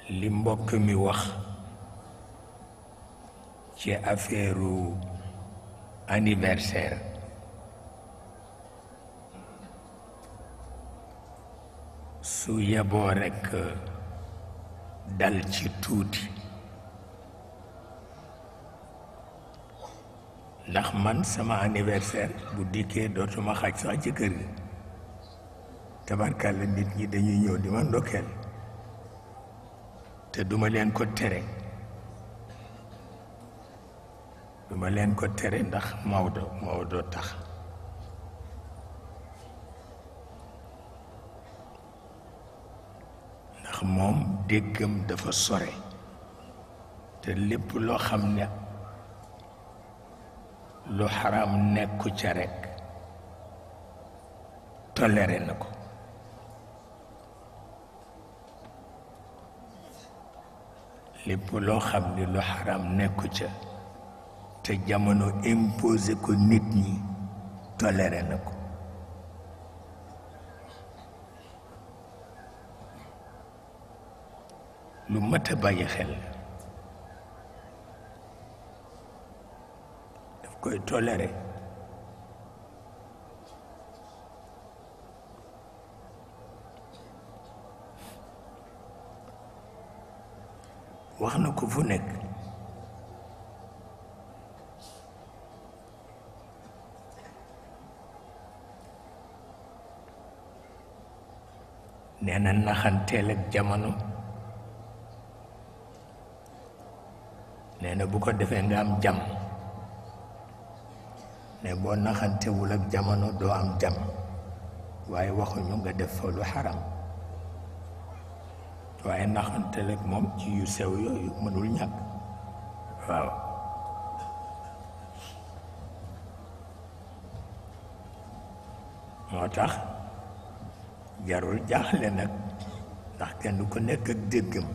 li mbokk mi wax ci affairou anniversaire Sou Yabo Rek dal ci tuuti ndax man sama anniversaire bu dikkee dootuma xaj sax ci kër gi tabarkalla nit ñi dañuy ñëw di ma ndokkeel te duma leen ko tere ndax Maodo tax ndax moom déggam dafa sore te lépp loo xam ne lu xaram nekku ca rekk toléré na ko lépp loo xam ne lu xaram nekku ca te jamono imposé ko nit ñi toléré na ko lu mat a bàyyi xel daf koy toléré wax na ko fu nekk nee na naxanteel ak jamono nee na bu ko defee nga am jàmm ne boo naxantewul ak jamono doo am jàmm waaye waxuñu nga def fa lu xaram waaye naxanteel ak moom ci yu sew yooyu mënul ñàkk waaw moo tax jarul jaaxle nag ndax kenn ku nekk ak déggam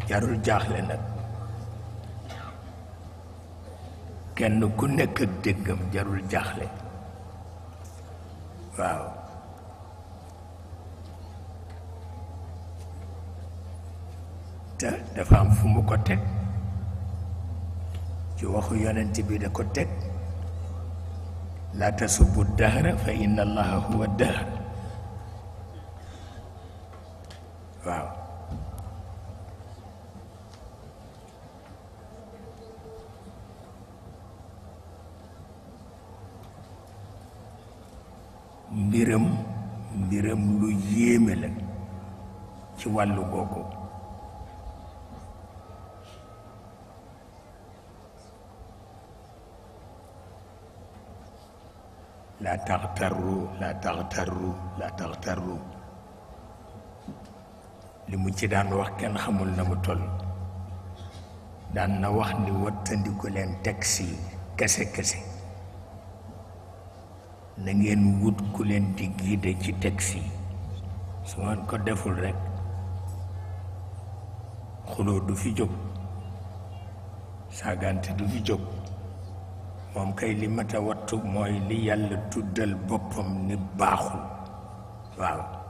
jarul jaaxle nag kenn ku nekk ak déggam jarul jaaxle waaw te dafa am fu mu ko teg ci waxu yonent bi da ko teg laa tasubbu dahra fa inna allaha huwa dahr waaw mbiram lu yéeme la ci wàllu googu la taxtarru li mu ci daan wax kenn xamul na mu toll daan na wax ni wattandiku leen taxi kese na ngeen wut ku leen di guide ci taxi su ngeen ko deful rekk xuloo du fi jóg saagante du fi jóg moom kay li mat a wattu mooy li yàlla tuddal boppam ni baaxul waaw